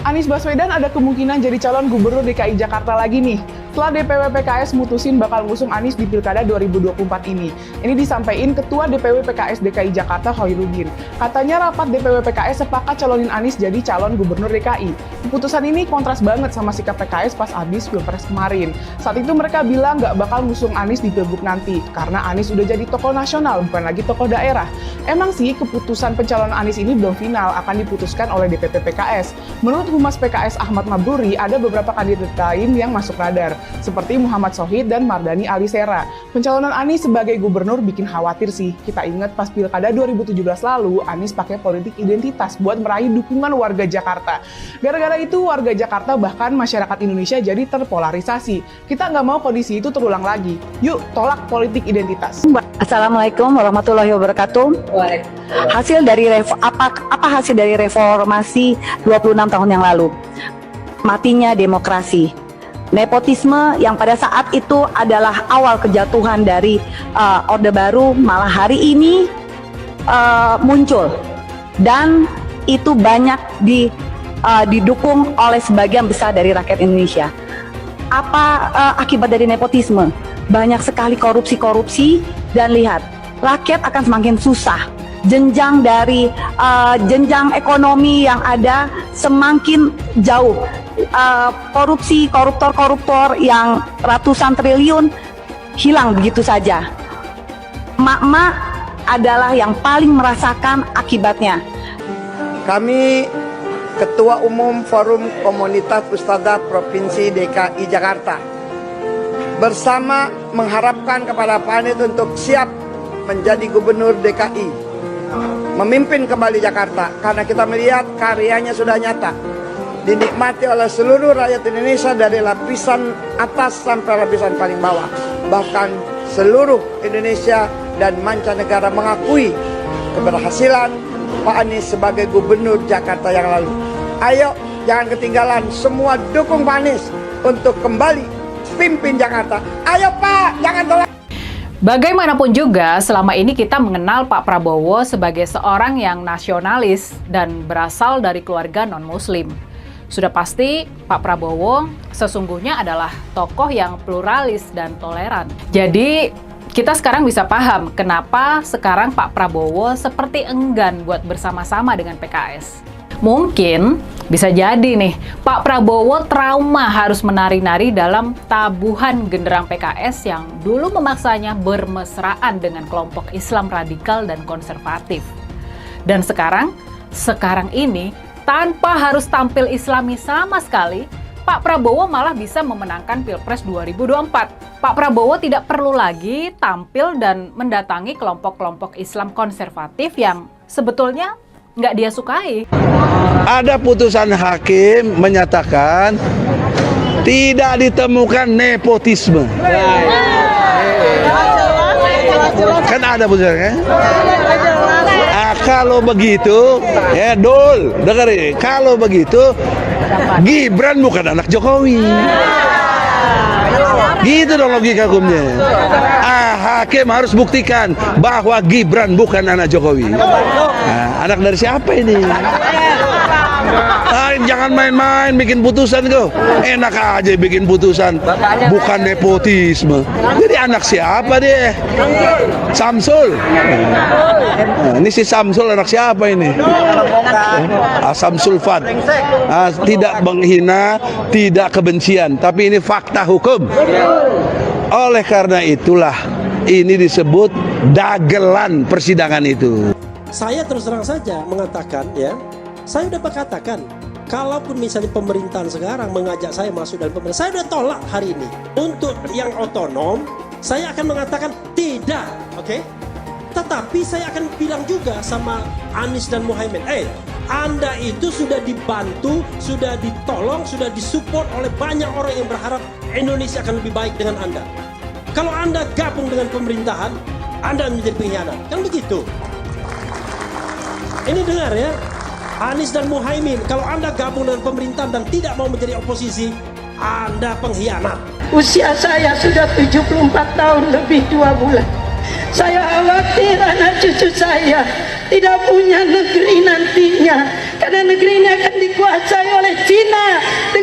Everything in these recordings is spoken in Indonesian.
Anies Baswedan ada kemungkinan jadi calon gubernur DKI Jakarta lagi nih. Setelah DPW PKS mutusin bakal ngusung Anies di Pilkada 2024 ini. Ini disampaikan Ketua DPW PKS DKI Jakarta Khairuddin. Katanya rapat DPW PKS sepakat calonin Anies jadi calon gubernur DKI. Keputusan ini kontras banget sama sikap PKS pas habis Pilpres kemarin. Saat itu mereka bilang nggak bakal ngusung Anies di Pilgub nanti, karena Anies udah jadi tokoh nasional, bukan lagi tokoh daerah. Emang sih keputusan pencalonan Anies ini belum final, akan diputuskan oleh DPP PKS. Menurut Humas PKS Ahmad Mabruri, ada beberapa kandidat lain yang masuk radar, seperti Muhammad Sohid dan Mardani Alisera. Pencalonan Anies sebagai gubernur bikin khawatir sih. Kita ingat pas Pilkada 2017 lalu, Anies pakai politik identitas buat meraih dukungan warga Jakarta. Gara-gara itu, warga Jakarta bahkan masyarakat Indonesia jadi terpolarisasi. Kita nggak mau kondisi itu terulang lagi. Yuk, tolak politik identitas. Assalamualaikum warahmatullahi wabarakatuh. Hasil dari apa hasil dari reformasi 26 tahun yang lalu? Matinya demokrasi. Nepotisme yang pada saat itu adalah awal kejatuhan dari Orde Baru, malah hari ini muncul, dan itu banyak didukung oleh sebagian besar dari rakyat Indonesia. Apa akibat dari nepotisme? Banyak sekali korupsi, dan lihat, rakyat akan semakin susah. Jenjang dari jenjang ekonomi yang ada semakin jauh. Koruptor yang ratusan triliun hilang begitu saja. Emak-emak adalah yang paling merasakan akibatnya. Kami Ketua Umum Forum Komunitas Ustadzah Provinsi DKI Jakarta bersama mengharapkan kepada Pak Anies untuk siap menjadi Gubernur DKI, memimpin kembali Jakarta, karena kita melihat karyanya sudah nyata, dinikmati oleh seluruh rakyat Indonesia dari lapisan atas sampai lapisan paling bawah. Bahkan seluruh Indonesia dan mancanegara mengakui keberhasilan Pak Anies sebagai Gubernur Jakarta yang lalu. Ayo, jangan ketinggalan, semua dukung Pak Anies untuk kembali pimpin Jakarta. Ayo Pak, jangan tolak. Bagaimanapun juga, selama ini kita mengenal Pak Prabowo sebagai seorang yang nasionalis dan berasal dari keluarga non-Muslim. Sudah pasti Pak Prabowo sesungguhnya adalah tokoh yang pluralis dan toleran. Jadi kita sekarang bisa paham kenapa sekarang Pak Prabowo seperti enggan buat bersama-sama dengan PKS. Mungkin bisa jadi nih, Pak Prabowo trauma harus menari-nari dalam tabuhan genderang PKS yang dulu memaksanya bermesraan dengan kelompok Islam radikal dan konservatif. Dan sekarang ini tanpa harus tampil Islami sama sekali, Pak Prabowo malah bisa memenangkan Pilpres 2024. Pak Prabowo tidak perlu lagi tampil dan mendatangi kelompok-kelompok Islam konservatif yang sebetulnya nggak dia sukai. Ada putusan hakim menyatakan tidak ditemukan nepotisme. Kan ada putusannya. Kalau begitu, ya Dul, dengerin. Kalau begitu, Gibran bukan anak Jokowi. Gitu dong logika hukumnya. Hakim harus buktikan bahwa Gibran bukan anak Jokowi. Anak dari siapa ini? Jangan main-main bikin putusan kok. Enak aja bikin putusan. Bukan nepotisme. Jadi anak siapa dia? Samsul. Ini si Samsul anak siapa ini? Samsul Fad. Tidak menghina, tidak kebencian, tapi ini fakta hukum. Oleh karena itulah ini disebut dagelan persidangan itu. Saya terus terang saja mengatakan, ya, saya udah katakan, kalaupun misalnya pemerintahan sekarang mengajak saya masuk dalam pemerintahan, saya udah tolak hari ini. Untuk yang otonom, saya akan mengatakan tidak, oke? Tetapi saya akan bilang juga sama Anies dan Muhaimin, Anda itu sudah dibantu, sudah ditolong, sudah disupport oleh banyak orang yang berharap Indonesia akan lebih baik dengan Anda. Kalau Anda gabung dengan pemerintahan, Anda menjadi pengkhianat. Kan begitu. Ini dengar ya, Anies dan Muhaimin, kalau Anda gabung dengan pemerintahan dan tidak mau menjadi oposisi, Anda pengkhianat. Usia saya sudah 74 tahun lebih 2 bulan. Saya khawatir anak cucu saya tidak punya negeri nantinya, karena negeri ini akan dikuasai oleh Cina.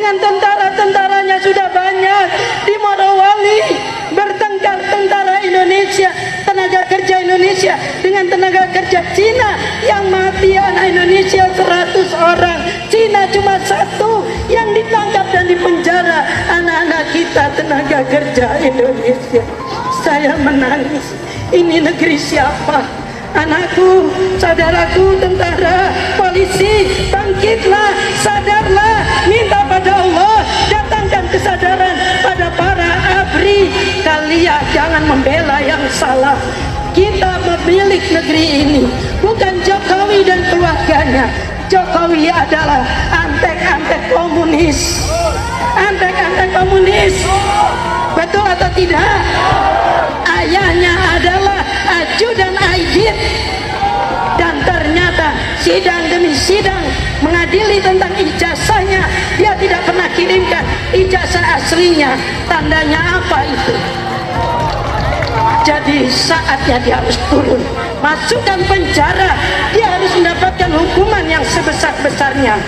dengan tentara-tentaranya sudah banyak di Morowali, bertengkar tentara Indonesia, tenaga kerja Indonesia dengan tenaga kerja Cina, yang mati anak Indonesia 100 orang, Cina cuma 1 yang ditangkap dan dipenjara anak-anak kita tenaga kerja Indonesia. Saya menangis, ini negeri siapa? Anakku, saudaraku, tentara, polisi, bangkitlah, sadarlah, minta pada Allah, datangkan kesadaran pada para ABRI. Kalian jangan membela yang salah. Kita pemilik negeri ini, bukan Jokowi dan keluarganya. Jokowi adalah antek-antek komunis. Antek-antek komunis. Betul atau tidak? Ayahnya adalah ajudan Aidit, dan ternyata sidang demi sidang mengadili tentang ijazahnya, dia tidak pernah kirimkan ijazah aslinya. Tandanya apa itu? Jadi saatnya dia harus turun, masukkan penjara, dia harus mendapatkan hukuman yang sebesar-besarnya.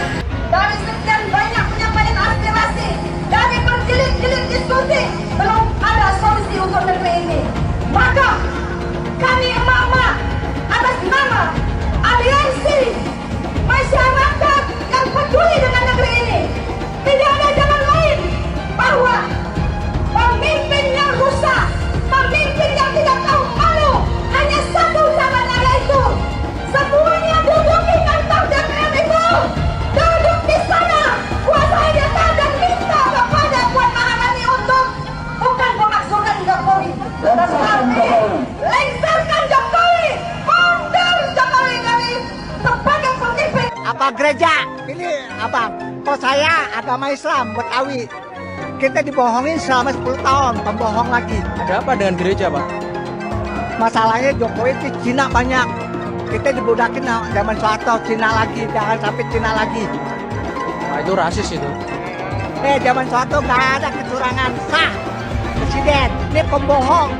Dari sekian banyak penyampaian aspirasi, dari berjilid-jilid diskusi, belum ada solusi untuk negeri ini. Maka kami emak-emak atas nama aliansi masyarakat yang peduli dengan negeri ini, tidak ada jalan lain bahwa pemimpin yang rusak, pemimpin yang tidak tahu malu, hanya satu caranya, yaitu semuanya duduk di kantor DPR itu, duduk di sana, kuasai data dan minta kepada Puan Maharani untuk bukan memakzulkan Jokowi, tetapi lengserkan Jokowi, mundur Jokowi dari sebagai pemimpin. Apa gereja? Ini apa? Kok saya agama Islam Betawi. Kita dibohongin selama 10 tahun, pembohong lagi. Ada apa dengan gereja, Pak? Masalahnya Jokowi itu Cina banyak. Kita dibudakin zaman Soeharto, Cina lagi, jangan sampai Cina lagi. Nah, itu rasis itu. Zaman Soeharto nggak ada kecurangan, sah presiden. Ini pembohong,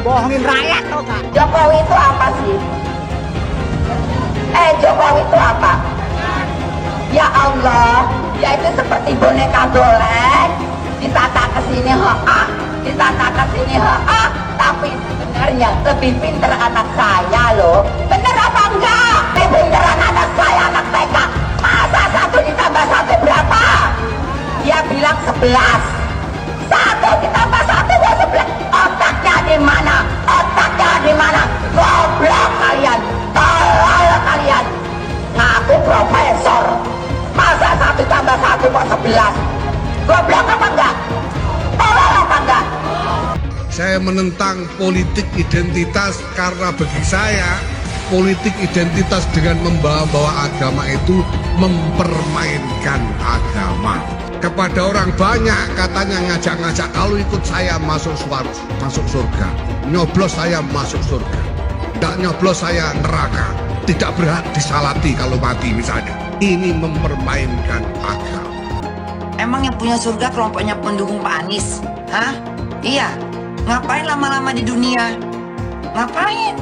bohongin rakyat tau nggak? Jokowi itu apa sih? Jokowi itu apa? Ya Allah, dia itu seperti boneka golek, ditata ke sini ditata ke sini tapi sebenarnya lebih pinter anak saya loh. Bener apa enggak? Lebih pinteran anak saya, anak TK. Masa 1 ditambah 1 berapa? Dia bilang 11. 1 ditambah 1 gue 11. Otaknya di mana? Otaknya di mana? Goblok kalian, tolol kalian. Ngaku profesor, masa 1 tambah 1 kok 11? Goblok apa enggak? Tolol apa enggak? Saya menentang politik identitas karena bagi saya politik identitas dengan membawa-bawa agama itu mempermainkan agama. Kepada orang banyak katanya ngajak-ngajak, kalau ikut saya masuk surga, nyoblos saya masuk surga, tidak nyoblos saya neraka, tidak berhak disalati kalau mati misalnya. Ini mempermainkan agama. Emang yang punya surga kelompoknya pendukung Pak Anies? Hah? Iya. Ngapain lama-lama di dunia? Ngapain?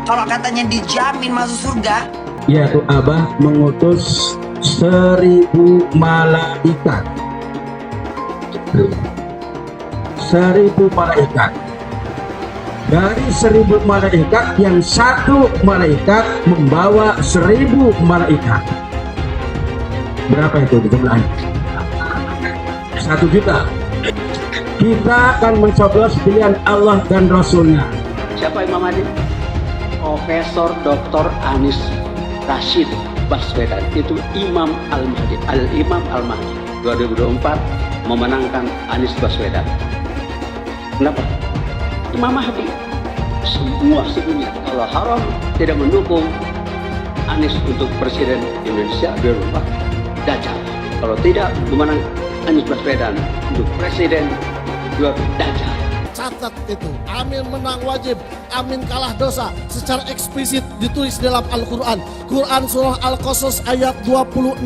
Kalau katanya dijamin masuk surga? Yaitu Abah mengutus 1000 malaikat. 1000 malaikat. Dari 1000 malaikat, yang 1 malaikat membawa 1000 malaikat. Berapa itu jumlahnya? 1 juta. Kita akan mencoblos pilihan Allah dan Rasulnya. Siapa Imam Mahdi? Profesor Dr. Anies Rashid Baswedan. Itu Imam Al-Mahdi. Al-Imam Al-Mahdi 2024 memenangkan Anies Baswedan. Kenapa? Imam Mahdi. Semua sedunia kalau haram tidak mendukung Anies untuk Presiden Indonesia 2024, Dajjal. Kalau tidak memenang Anies Baswedan untuk Presiden, dua Dajjal. Catat itu, amin menang wajib, amin kalah dosa. Secara eksplisit ditulis dalam Al-Quran. Quran surah Al-Qasas ayat 26,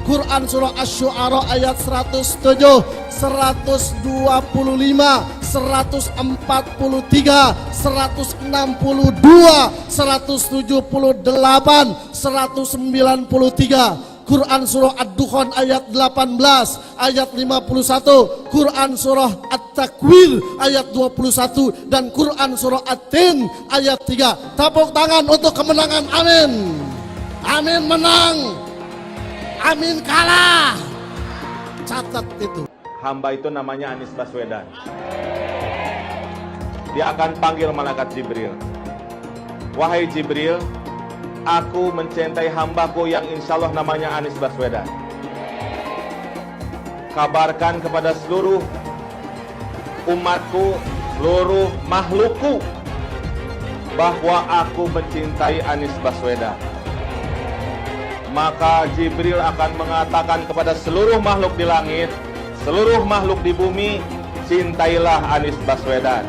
Quran surah Asy-Syu'ara ayat 107, 125, 143, 162, 178, 193. Quran surah Ad-Dukhan ayat 18, ayat 51, Quran surah At-Takwir ayat 21, dan Quran surah At-Tin ayat 3. Tepuk tangan untuk kemenangan, amin. Amin menang, amin kalah. Catat itu. Hamba itu namanya Anies Baswedan. Dia akan panggil malaikat Jibril. Wahai Jibril, aku mencintai hambaku yang insya Allah namanya Anies Baswedan. Kabarkan kepada seluruh umatku, seluruh makhlukku, bahwa aku mencintai Anies Baswedan. Maka Jibril akan mengatakan kepada seluruh makhluk di langit, seluruh makhluk di bumi, cintailah Anies Baswedan.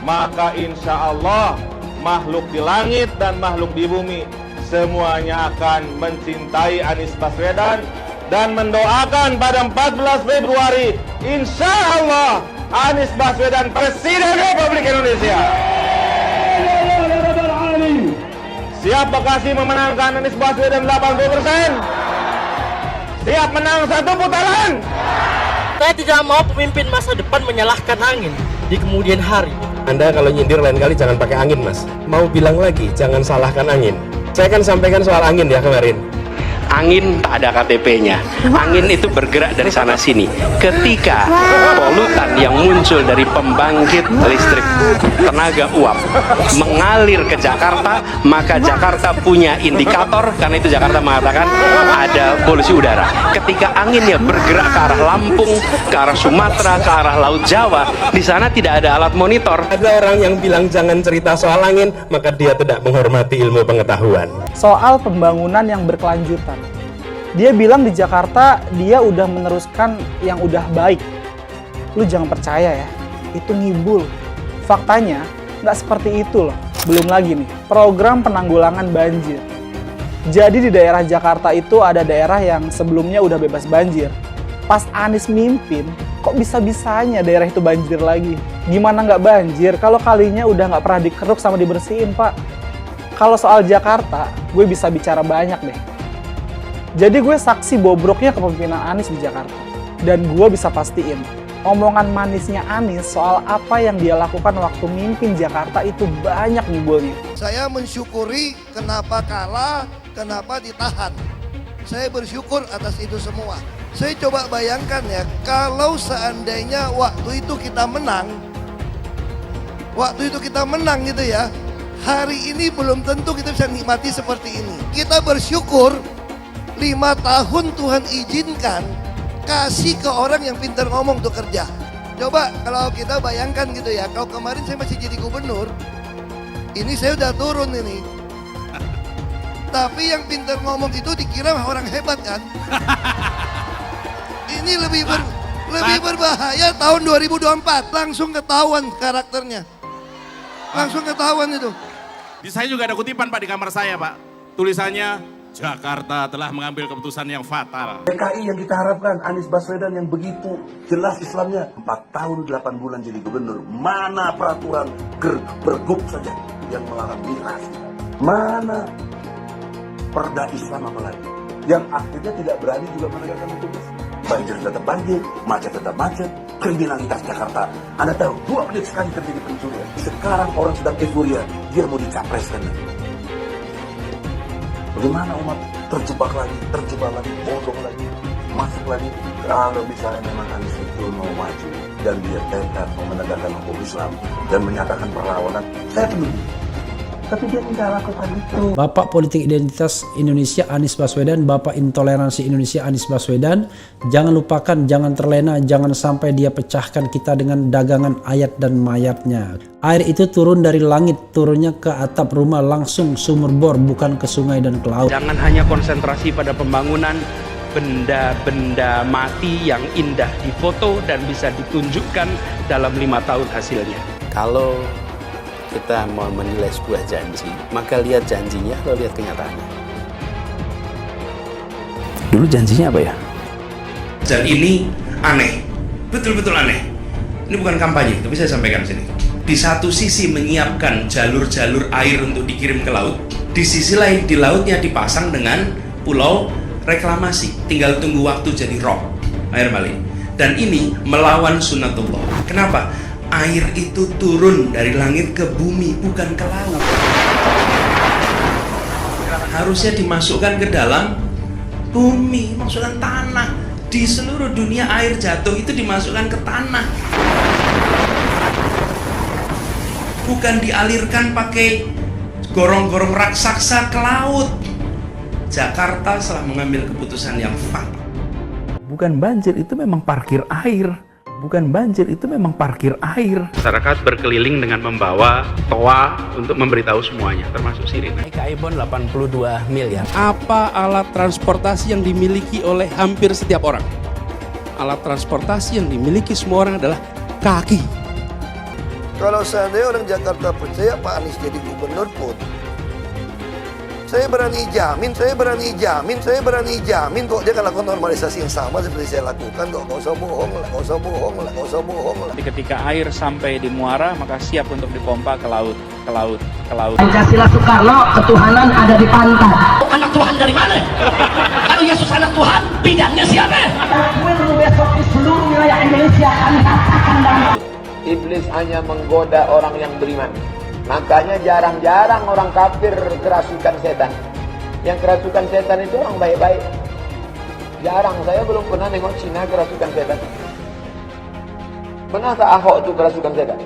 Maka insya Allah makhluk di langit dan makhluk di bumi semuanya akan mencintai Anies Baswedan dan mendoakan pada 14 Februari insya Allah Anies Baswedan Presiden Republik Indonesia. Siap Bekasi memenangkan Anies Baswedan 80%? Siap menang satu putaran? Saya tidak mau pemimpin masa depan menyalahkan angin di kemudian hari. Anda kalau nyindir lain kali jangan pakai angin, Mas. Mau bilang lagi, jangan salahkan angin. Saya kan sampaikan soal angin ya kemarin. Angin tak ada KTP-nya. Angin itu bergerak dari sana sini. Ketika polutan yang muncul dari pembangkit listrik tenaga uap mengalir ke Jakarta, maka Jakarta punya indikator, karena itu Jakarta mengatakan ada polusi udara. Ketika anginnya bergerak ke arah Lampung, ke arah Sumatera, ke arah Laut Jawa, di sana tidak ada alat monitor. Ada orang yang bilang jangan cerita soal angin, maka dia tidak menghormati ilmu pengetahuan. Soal pembangunan yang berkelanjutan. Dia bilang di Jakarta dia udah meneruskan yang udah baik. Lu jangan percaya ya, itu ngibul. Faktanya nggak seperti itu loh. Belum lagi nih, program penanggulangan banjir. Jadi di daerah Jakarta itu ada daerah yang sebelumnya udah bebas banjir. Pas Anies mimpin, kok bisa-bisanya daerah itu banjir lagi? Gimana nggak banjir kalau kalinya udah nggak pernah dikeruk sama dibersihin, Pak? Kalau soal Jakarta, gue bisa bicara banyak deh. Jadi gue saksi bobroknya kepemimpinan Anies di Jakarta. Dan gue bisa pastiin, omongan manisnya Anies soal apa yang dia lakukan waktu mimpin Jakarta itu banyak ngibulnya. Saya mensyukuri kenapa kalah, kenapa ditahan. Saya bersyukur atas itu semua. Saya coba bayangkan ya, kalau seandainya waktu itu kita menang gitu ya, hari ini belum tentu kita bisa nikmati seperti ini. Kita bersyukur 5 tahun Tuhan izinkan kasih ke orang yang pintar ngomong untuk kerja. Coba kalau kita bayangkan gitu ya, kalau kemarin saya masih jadi gubernur, ini saya udah turun ini. Tapi yang pintar ngomong itu dikira orang hebat kan? Ini lebih berbahaya tahun 2024, langsung ketahuan karakternya. Langsung ketahuan itu. Di saya juga ada kutipan Pak di kamar saya Pak. Tulisannya, Jakarta telah mengambil keputusan yang fatal. DKI yang kita harapkan, Anies Baswedan yang begitu jelas Islamnya. 4 tahun 8 bulan jadi gubernur. Mana peraturan pergub saja yang melarang miras? Mana perda Islam apalagi? Yang akhirnya tidak berani juga menegakkan hukum Islam. Banjir tetap banjir, macet tetap macet. Kriminalitas Jakarta, Anda tahu 2 menit sekali terjadi pencurian. Sekarang orang sedang euforia, dia mau dicapreskan. Bagaimana umat terjebak lagi, bodoh lagi, masuk lagi. Kalau misalnya memang Anies itu mau maju dan dia tekad mau menegakkan hukum Islam dan menyatakan perlawanan, saya peduli. Tapi dia tidak lakukan itu. Bapak politik identitas Indonesia Anies Baswedan, Bapak intoleransi Indonesia Anies Baswedan. Jangan lupakan, jangan terlena, jangan sampai dia pecahkan kita dengan dagangan ayat dan mayatnya. Air itu turun dari langit, turunnya ke atap rumah langsung sumur bor, bukan ke sungai dan ke laut. Jangan hanya konsentrasi pada pembangunan, benda-benda mati yang indah difoto dan bisa ditunjukkan dalam 5 tahun hasilnya. Kalau kita mau menilai sebuah janji, maka lihat janjinya, lalu lihat kenyataannya. Dulu janjinya apa ya? Dan ini aneh, betul-betul aneh. Ini bukan kampanye, tapi saya sampaikan sini. Di satu sisi menyiapkan jalur-jalur air untuk dikirim ke laut, di sisi lain di lautnya dipasang dengan pulau reklamasi, tinggal tunggu waktu jadi rob, air mali. Dan ini melawan sunnatullah. Kenapa? Air itu turun dari langit ke bumi, bukan ke laut. Harusnya dimasukkan ke dalam bumi, masukkan tanah. Di seluruh dunia air jatuh itu dimasukkan ke tanah. Bukan dialirkan pakai gorong-gorong raksasa ke laut. Jakarta telah mengambil keputusan yang fatal. Bukan banjir, itu memang parkir air. Bukan banjir, itu memang parkir air. Masyarakat berkeliling dengan membawa toa untuk memberitahu semuanya, termasuk sirine. KAI-BON 82 miliar. Apa alat transportasi yang dimiliki oleh hampir setiap orang? Alat transportasi yang dimiliki semua orang adalah kaki. Kalau seandainya orang Jakarta percaya Pak Anies jadi gubernur pun, saya berani jamin kok dia akan lakukan normalisasi yang sama seperti saya lakukan kok. Nggak usah bohong lah. Ketika air sampai di muara, maka siap untuk dipompa ke laut. Pancasila Soekarno, ketuhanan ada di pantai. Anak Tuhan dari mana? Kalau Yesus anak Tuhan, bidangnya siapa? Besok di seluruh wilayah Indonesia kami katakan dan Iblis hanya menggoda orang yang beriman. Makanya jarang-jarang orang kafir kerasukan setan. Yang kerasukan setan itu orang baik-baik. Jarang, saya belum pernah nengok Cina kerasukan setan. Pernahkah Ahok itu kerasukan setan?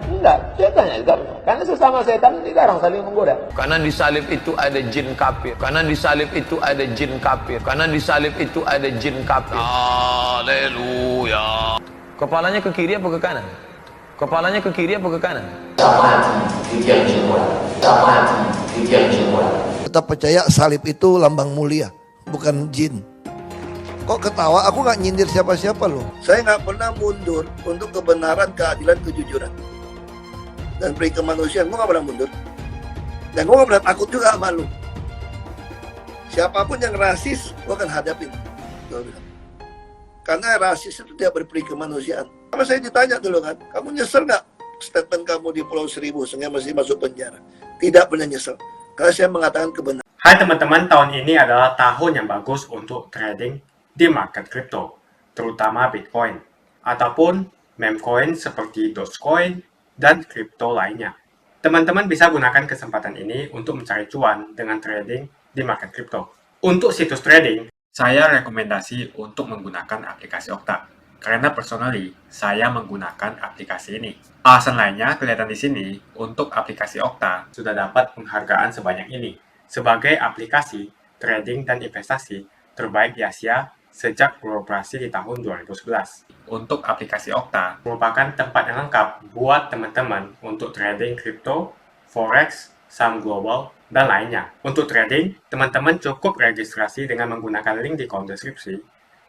Enggak, setannya juga. Karena sesama setan dilarang saling menggoda. Karena di salib itu ada jin kafir. Haleluya. Kepalanya ke kiri apa ke kanan? Kita percaya salib itu lambang mulia, bukan jin. Kok ketawa? Aku nggak nyindir siapa-siapa loh. Saya nggak pernah mundur untuk kebenaran, keadilan, kejujuran. Dan peri kemanusiaan, gue nggak pernah mundur. Dan gue nggak pernah takut juga sama lu. Siapapun yang rasis, gue akan hadapin. Gue bilang. Karena rasis itu tidak berperi kemanusiaan. Sama saya ditanya dulu kan, kamu nyesel nggak statement kamu di Pulau Seribu sehingga masih masuk penjara? Tidak pernah nyesel. Karena saya mengatakan kebenaran. Hai teman-teman, tahun ini adalah tahun yang bagus untuk trading di market crypto, terutama Bitcoin, ataupun meme coin seperti Dogecoin dan kripto lainnya. Teman-teman bisa gunakan kesempatan ini untuk mencari cuan dengan trading di market crypto. Untuk situs trading, saya rekomendasi untuk menggunakan aplikasi Okta. Karena personally, saya menggunakan aplikasi ini. Alasan lainnya kelihatan di sini, untuk aplikasi Okta sudah dapat penghargaan sebanyak ini sebagai aplikasi trading dan investasi terbaik di Asia sejak beroperasi di tahun 2011. Untuk aplikasi Okta merupakan tempat yang lengkap buat teman-teman untuk trading kripto, forex, saham global, dan lainnya. Untuk trading, teman-teman cukup registrasi dengan menggunakan link di kolom deskripsi,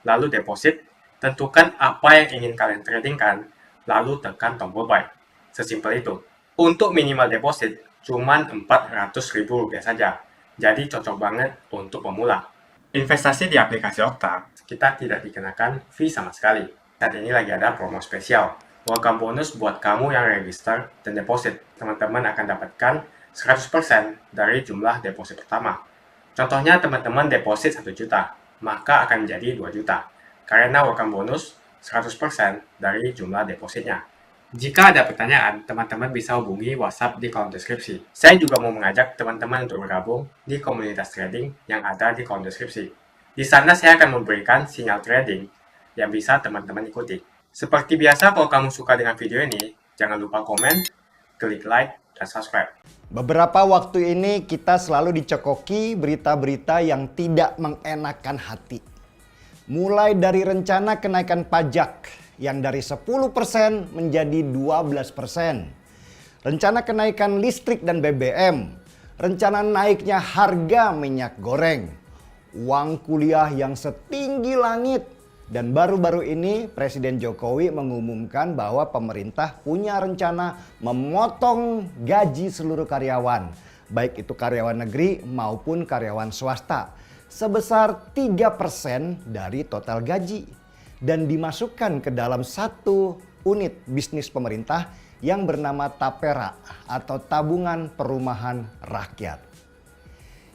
lalu deposit, tentukan apa yang ingin kalian tradingkan, lalu tekan tombol buy. Sesimpel itu. Untuk minimal deposit, cuman Rp400.000 saja, jadi cocok banget untuk pemula. Investasi di aplikasi Okta, kita tidak dikenakan fee sama sekali. Saat ini lagi ada promo spesial. Welcome bonus buat kamu yang register dan deposit. Teman-teman akan dapatkan 100% dari jumlah deposit pertama. Contohnya teman-teman deposit 1 juta, maka akan menjadi 2 juta. Karena welcome bonus 100% dari jumlah depositnya. Jika ada pertanyaan, teman-teman bisa hubungi WhatsApp di kolom deskripsi. Saya juga mau mengajak teman-teman untuk bergabung di komunitas trading yang ada di kolom deskripsi. Di sana saya akan memberikan sinyal trading yang bisa teman-teman ikuti. Seperti biasa, kalau kamu suka dengan video ini, jangan lupa komen, klik like, dan subscribe. Beberapa waktu ini kita selalu dicekoki berita-berita yang tidak mengenakan hati. Mulai dari rencana kenaikan pajak yang dari 10% menjadi 12%. Rencana kenaikan listrik dan BBM. Rencana naiknya harga minyak goreng. Uang kuliah yang setinggi langit. Dan baru-baru ini Presiden Jokowi mengumumkan bahwa pemerintah punya rencana memotong gaji seluruh karyawan. Baik itu karyawan negeri maupun karyawan swasta. Sebesar 3% dari total gaji. Dan dimasukkan ke dalam satu unit bisnis pemerintah yang bernama Tapera atau Tabungan Perumahan Rakyat.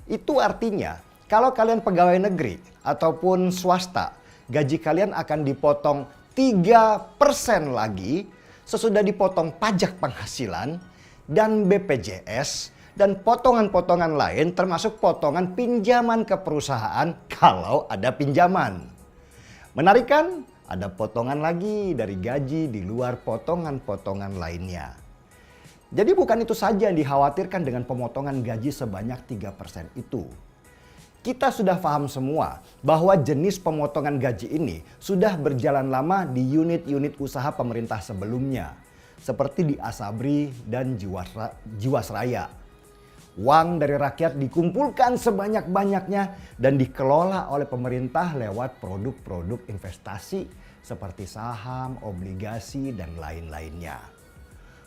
Itu artinya Kalau kalian pegawai negeri ataupun swasta, gaji kalian akan dipotong 3% lagi sesudah dipotong pajak penghasilan dan BPJS dan potongan-potongan lain termasuk potongan pinjaman ke perusahaan kalau ada pinjaman. Menarik kan? Ada potongan lagi dari gaji di luar potongan-potongan lainnya. Jadi bukan itu saja yang dikhawatirkan dengan pemotongan gaji sebanyak 3% itu. Kita sudah paham semua bahwa jenis pemotongan gaji ini sudah berjalan lama di unit-unit usaha pemerintah sebelumnya. Seperti di Asabri dan Jiwasraya. Uang dari rakyat dikumpulkan sebanyak-banyaknya dan dikelola oleh pemerintah lewat produk-produk investasi seperti saham, obligasi, dan lain-lainnya.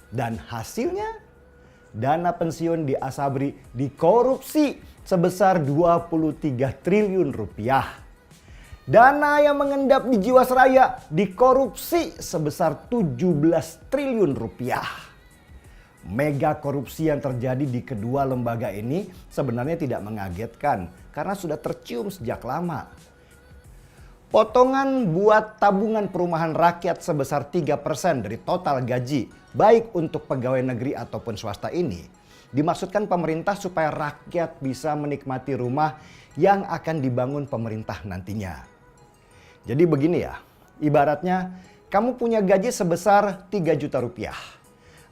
Dan hasilnya, dana pensiun di Asabri dikorupsi sebesar 23 triliun rupiah. Dana yang mengendap di Jiwasraya dikorupsi sebesar 17 triliun rupiah. Mega korupsi yang terjadi di kedua lembaga ini sebenarnya tidak mengagetkan karena sudah tercium sejak lama. Potongan buat tabungan perumahan rakyat sebesar 3% dari total gaji, baik untuk pegawai negeri ataupun swasta ini, dimaksudkan pemerintah supaya rakyat bisa menikmati rumah yang akan dibangun pemerintah nantinya. Jadi begini ya, ibaratnya kamu punya gaji sebesar 3 juta rupiah.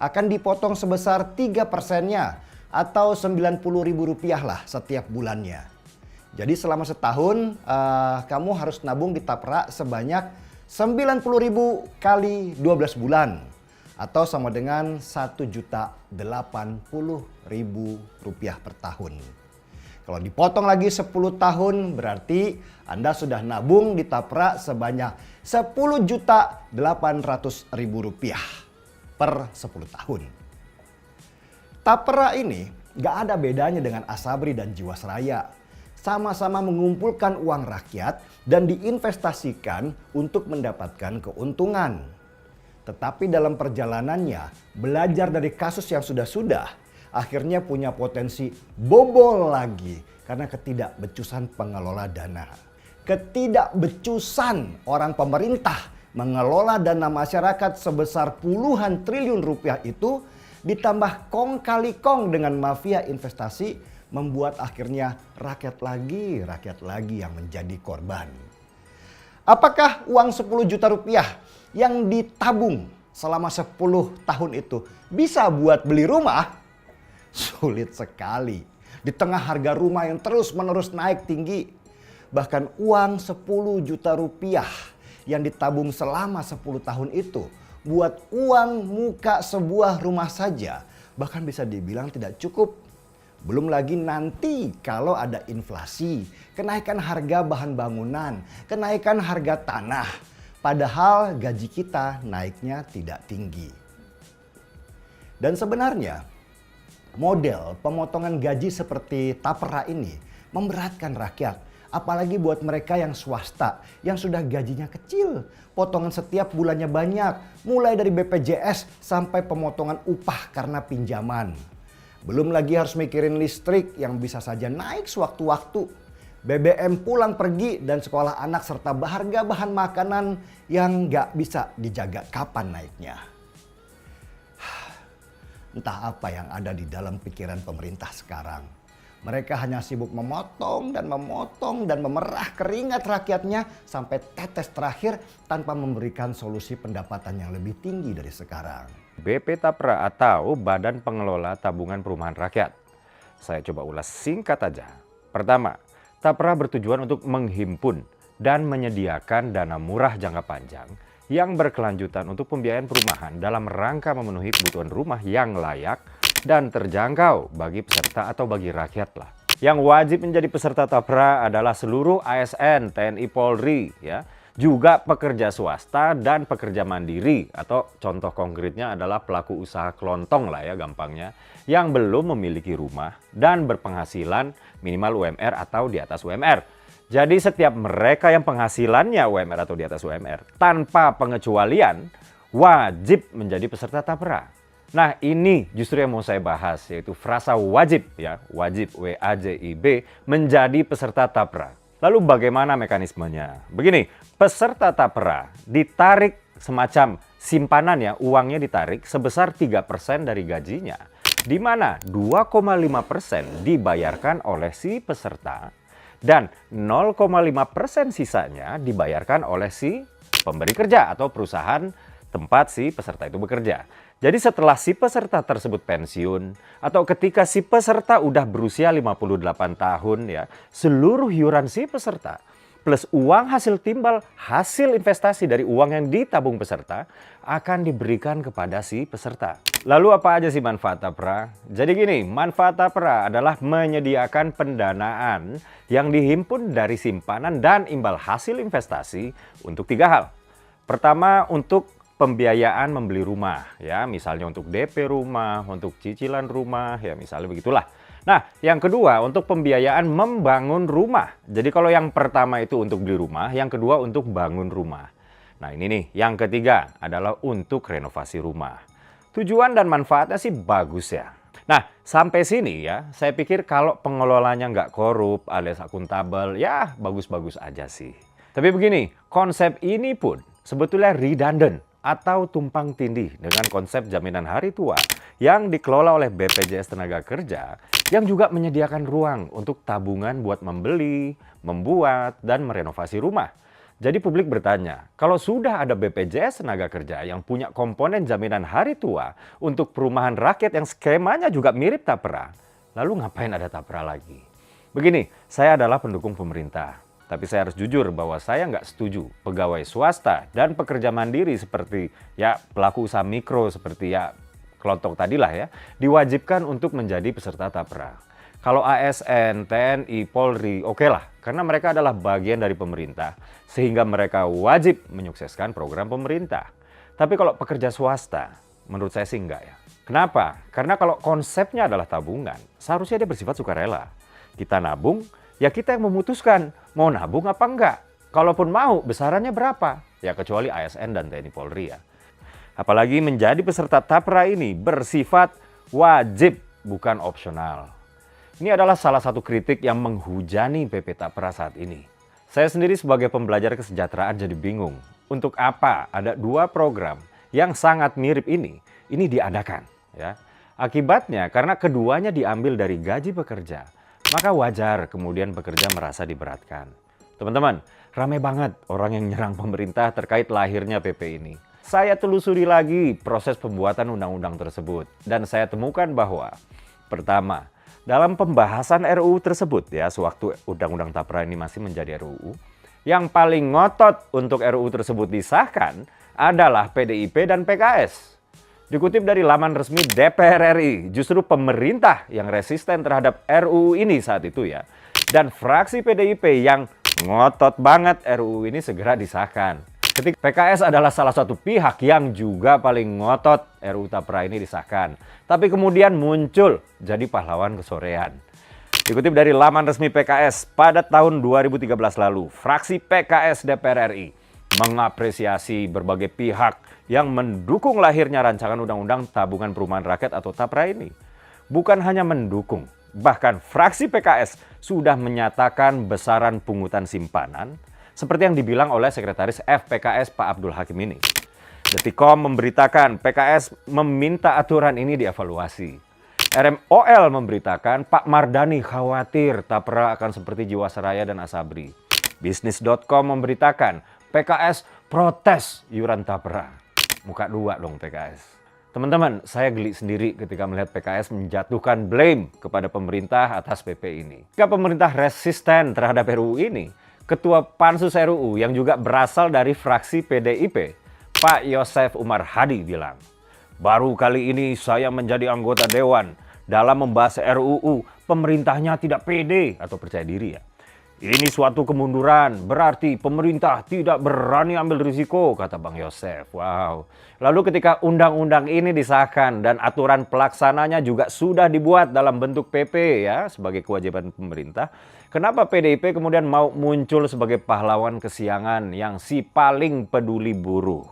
Akan dipotong sebesar 3%-nya atau 90.000 rupiah lah setiap bulannya. Jadi selama setahun kamu harus nabung di Tapera sebanyak 90.000 kali 12 bulan. Atau sama dengan 1.080.000 rupiah per tahun. Kalau dipotong lagi 10 tahun berarti Anda sudah nabung di Tapera sebanyak 10.800.000 rupiah per 10 tahun. Tapera ini gak ada bedanya dengan Asabri dan Jiwasraya. Sama-sama mengumpulkan uang rakyat dan diinvestasikan untuk mendapatkan keuntungan. Tetapi dalam perjalanannya, belajar dari kasus yang sudah-sudah, akhirnya punya potensi bobol lagi karena ketidakbecusan pengelola dana. Ketidakbecusan orang pemerintah mengelola dana masyarakat sebesar puluhan triliun rupiah itu ditambah kong kali kong dengan mafia investasi membuat akhirnya rakyat lagi yang menjadi korban. Apakah uang 10 juta rupiah yang ditabung selama 10 tahun itu bisa buat beli rumah? Sulit sekali. Di tengah harga rumah yang terus-menerus naik tinggi. Bahkan uang 10 juta rupiah yang ditabung selama 10 tahun itu buat uang muka sebuah rumah saja bahkan bisa dibilang tidak cukup. Belum lagi nanti kalau ada inflasi, kenaikan harga bahan bangunan, kenaikan harga tanah. Padahal gaji kita naiknya tidak tinggi. Dan sebenarnya model pemotongan gaji seperti Tapera ini memberatkan rakyat. Apalagi buat mereka yang swasta, yang sudah gajinya kecil. Potongan setiap bulannya banyak, mulai dari BPJS sampai pemotongan upah karena pinjaman. Belum lagi harus mikirin listrik yang bisa saja naik sewaktu-waktu. BBM pulang pergi dan sekolah anak serta harga bahan makanan yang nggak bisa dijaga kapan naiknya. Entah apa yang ada di dalam pikiran pemerintah sekarang. Mereka hanya sibuk memotong dan memerah keringat rakyatnya sampai tetes terakhir tanpa memberikan solusi pendapatan yang lebih tinggi dari sekarang. BP Tapera atau Badan Pengelola Tabungan Perumahan Rakyat. Saya coba ulas singkat aja. Pertama, Tapera bertujuan untuk menghimpun dan menyediakan dana murah jangka panjang yang berkelanjutan untuk pembiayaan perumahan dalam rangka memenuhi kebutuhan rumah yang layak dan terjangkau bagi peserta atau bagi rakyat lah. Yang wajib menjadi peserta Tapera adalah seluruh ASN, TNI, Polri, ya, juga pekerja swasta dan pekerja mandiri atau contoh konkretnya adalah pelaku usaha kelontong lah ya gampangnya yang belum memiliki rumah dan berpenghasilan minimal UMR atau di atas UMR. Jadi setiap mereka yang penghasilannya UMR atau di atas UMR tanpa pengecualian wajib menjadi peserta Tapera. Nah, ini justru yang mau saya bahas, yaitu frasa wajib, ya, wajib W-A-J-I-B menjadi peserta tapera. Lalu bagaimana mekanismenya? Begini, peserta tapera ditarik semacam simpanan, ya, uangnya ditarik sebesar 3% dari gajinya, di mana 2,5% dibayarkan oleh si peserta dan 0,5% sisanya dibayarkan oleh si pemberi kerja atau perusahaan tempat si peserta itu bekerja. Jadi setelah si peserta tersebut pensiun atau ketika si peserta udah berusia 58 tahun, ya, seluruh iuran si peserta plus uang hasil timbal hasil investasi dari uang yang ditabung peserta akan diberikan kepada si peserta. Lalu apa aja sih manfaat tapera? Jadi gini, manfaat tapera adalah menyediakan pendanaan yang dihimpun dari simpanan dan imbal hasil investasi untuk 3 hal. Pertama, untuk pembiayaan membeli rumah, ya, misalnya untuk DP rumah, untuk cicilan rumah, ya, misalnya begitulah. Nah, yang kedua untuk pembiayaan membangun rumah. Jadi kalau yang pertama itu untuk beli rumah, yang kedua untuk bangun rumah. Nah, ini nih, yang ketiga adalah untuk renovasi rumah. Tujuan dan manfaatnya sih bagus, ya. Nah, sampai sini, ya, saya pikir kalau pengelolanya nggak korup alias akuntabel, ya bagus-bagus aja sih. Tapi begini, konsep ini pun sebetulnya redundant atau tumpang tindih dengan konsep jaminan hari tua yang dikelola oleh BPJS Tenaga yang juga menyediakan ruang untuk tabungan buat membeli, membuat, dan merenovasi rumah. Jadi publik bertanya, kalau sudah ada BPJS Tenaga Kerja yang punya komponen jaminan hari tua untuk perumahan rakyat yang skemanya juga mirip tapera, lalu ngapain ada tapera lagi? Begini, saya adalah pendukung pemerintah. Tapi saya harus jujur bahwa saya nggak setuju pegawai swasta dan pekerja mandiri seperti ya pelaku usaha mikro seperti ya kelontong tadilah ya diwajibkan untuk menjadi peserta tapera. Kalau ASN, TNI, Polri oke lah karena mereka adalah bagian dari pemerintah sehingga mereka wajib menyukseskan program pemerintah. Tapi kalau pekerja swasta menurut saya sih enggak ya. Kenapa? Karena kalau konsepnya adalah tabungan seharusnya dia bersifat sukarela. Kita nabung, ya kita yang memutuskan mau nabung apa enggak. Kalaupun mau, besarannya berapa? Ya kecuali ASN dan TNI Polri ya. Apalagi menjadi peserta tapera ini bersifat wajib, bukan opsional. Ini adalah salah satu kritik yang menghujani PP Tapera saat ini. Saya sendiri sebagai pembelajar kesejahteraan jadi bingung. Untuk apa ada 2 program yang sangat mirip ini diadakan? Ya. Akibatnya karena keduanya diambil dari gaji pekerja. Maka wajar kemudian pekerja merasa diberatkan. Teman-teman, ramai banget orang yang nyerang pemerintah terkait lahirnya PP ini. Saya telusuri lagi proses pembuatan undang-undang tersebut. Dan saya temukan bahwa, pertama, dalam pembahasan RUU tersebut, ya sewaktu undang-undang tapera ini masih menjadi RUU, yang paling ngotot untuk RUU tersebut disahkan adalah PDIP dan PKS. Dikutip dari laman resmi DPR RI, justru pemerintah yang resisten terhadap RUU ini saat itu ya. Dan fraksi PDIP yang ngotot banget RUU ini segera disahkan. Ketika PKS adalah salah satu pihak yang juga paling ngotot RUU Tapera ini disahkan. Tapi kemudian muncul jadi pahlawan kesorean. Dikutip dari laman resmi PKS, pada tahun 2013 lalu, fraksi PKS DPR RI mengapresiasi berbagai pihak yang mendukung lahirnya rancangan undang-undang tabungan perumahan rakyat atau tapera ini. Bukan hanya mendukung, bahkan fraksi PKS sudah menyatakan besaran pungutan simpanan seperti yang dibilang oleh sekretaris FPKS Pak Abdul Hakim ini. Detikcom memberitakan PKS meminta aturan ini dievaluasi. RMOL memberitakan Pak Mardani khawatir tapera akan seperti Jiwasraya dan Asabri. Bisnis.com memberitakan PKS protes iuran tapera. Muka 2 dong PKS. Teman-teman, saya geli sendiri ketika melihat PKS menjatuhkan blame kepada pemerintah atas PP ini. Jika pemerintah resisten terhadap RUU ini, Ketua Pansus RUU yang juga berasal dari fraksi PDIP, Pak Yosef Umar Hadi bilang, baru kali ini saya menjadi anggota Dewan dalam membahas RUU, pemerintahnya tidak pede atau percaya diri ya. Ini suatu kemunduran, berarti pemerintah tidak berani ambil risiko, kata Bang Yosef. Wow. Lalu ketika undang-undang ini disahkan dan aturan pelaksananya juga sudah dibuat dalam bentuk PP ya, sebagai kewajiban pemerintah, kenapa PDIP kemudian mau muncul sebagai pahlawan kesiangan yang si paling peduli buruh?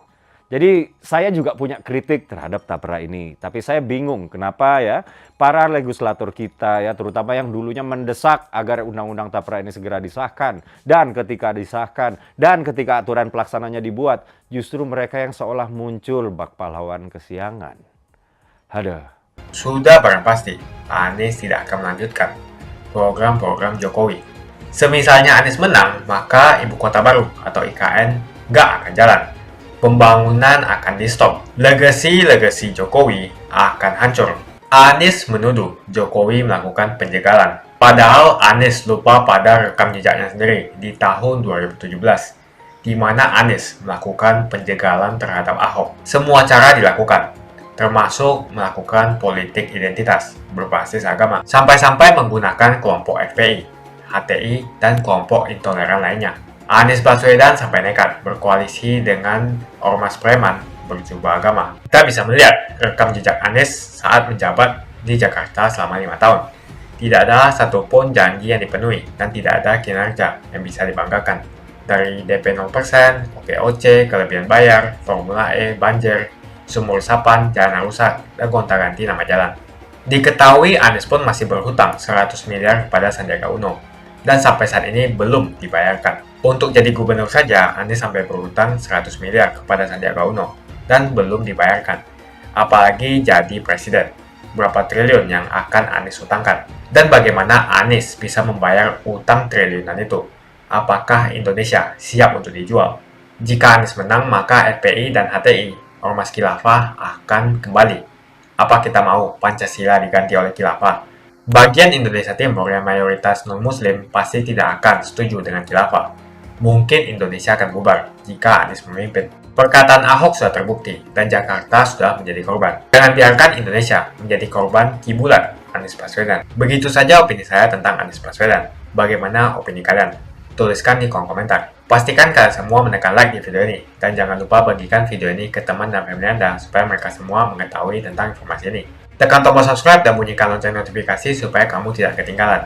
Jadi saya juga punya kritik terhadap Tapra ini, tapi saya bingung kenapa ya para legislator kita ya, terutama yang dulunya mendesak agar undang-undang Tapra ini segera disahkan, dan ketika disahkan dan ketika aturan pelaksananya dibuat, justru mereka yang seolah muncul bak pahlawan kesiangan. Aduh. Sudah barang pasti, Anies tidak akan melanjutkan program-program Jokowi. Semisalnya Anies menang, maka Ibu Kota Baru atau IKN nggak akan jalan. Pembangunan akan di-stop. Legasi Jokowi akan hancur. Anies menuduh Jokowi melakukan penjagalan. Padahal Anies lupa pada rekam jejaknya sendiri di tahun 2017, di mana Anies melakukan penjagalan terhadap Ahok. Semua cara dilakukan, termasuk melakukan politik identitas berbasis agama, sampai-sampai menggunakan kelompok FPI, HTI, dan kelompok intoleran lainnya. Anies Baswedan sampai nekat berkoalisi dengan ormas preman berjubah agama. Kita bisa melihat rekam jejak Anies saat menjabat di Jakarta selama 5 tahun. Tidak ada satupun janji yang dipenuhi dan tidak ada kinerja yang bisa dibanggakan. Dari DP 0%, OKOC, kelebihan bayar, Formula E, banjir, sumur resapan, jalan rusak, dan gonta-ganti nama jalan. Diketahui Anies pun masih berhutang 100 miliar kepada Sandiaga Uno, dan sampai saat ini belum dibayarkan. Untuk jadi gubernur saja, Anies sampai berhutang 100 miliar kepada Sandiaga Uno, dan belum dibayarkan. Apalagi jadi presiden, berapa triliun yang akan Anies hutangkan? Dan bagaimana Anies bisa membayar utang triliunan itu? Apakah Indonesia siap untuk dijual? Jika Anies menang, maka FPI dan HTI, ormas khilafah, akan kembali. Apa kita mau Pancasila diganti oleh khilafah? Bagian Indonesia Timur yang mayoritas non-muslim pasti tidak akan setuju dengan khilafah. Mungkin Indonesia akan bubar jika Anies memimpin. Perkataan Ahok sudah terbukti dan Jakarta sudah menjadi korban. Jangan biarkan Indonesia menjadi korban kibulan Anies Baswedan. Begitu saja opini saya tentang Anies Baswedan. Bagaimana opini kalian? Tuliskan di kolom komentar. Pastikan kalian semua menekan like di video ini. Dan jangan lupa bagikan video ini ke teman dan family Anda supaya mereka semua mengetahui tentang informasi ini. Tekan tombol subscribe dan bunyikan lonceng notifikasi supaya kamu tidak ketinggalan.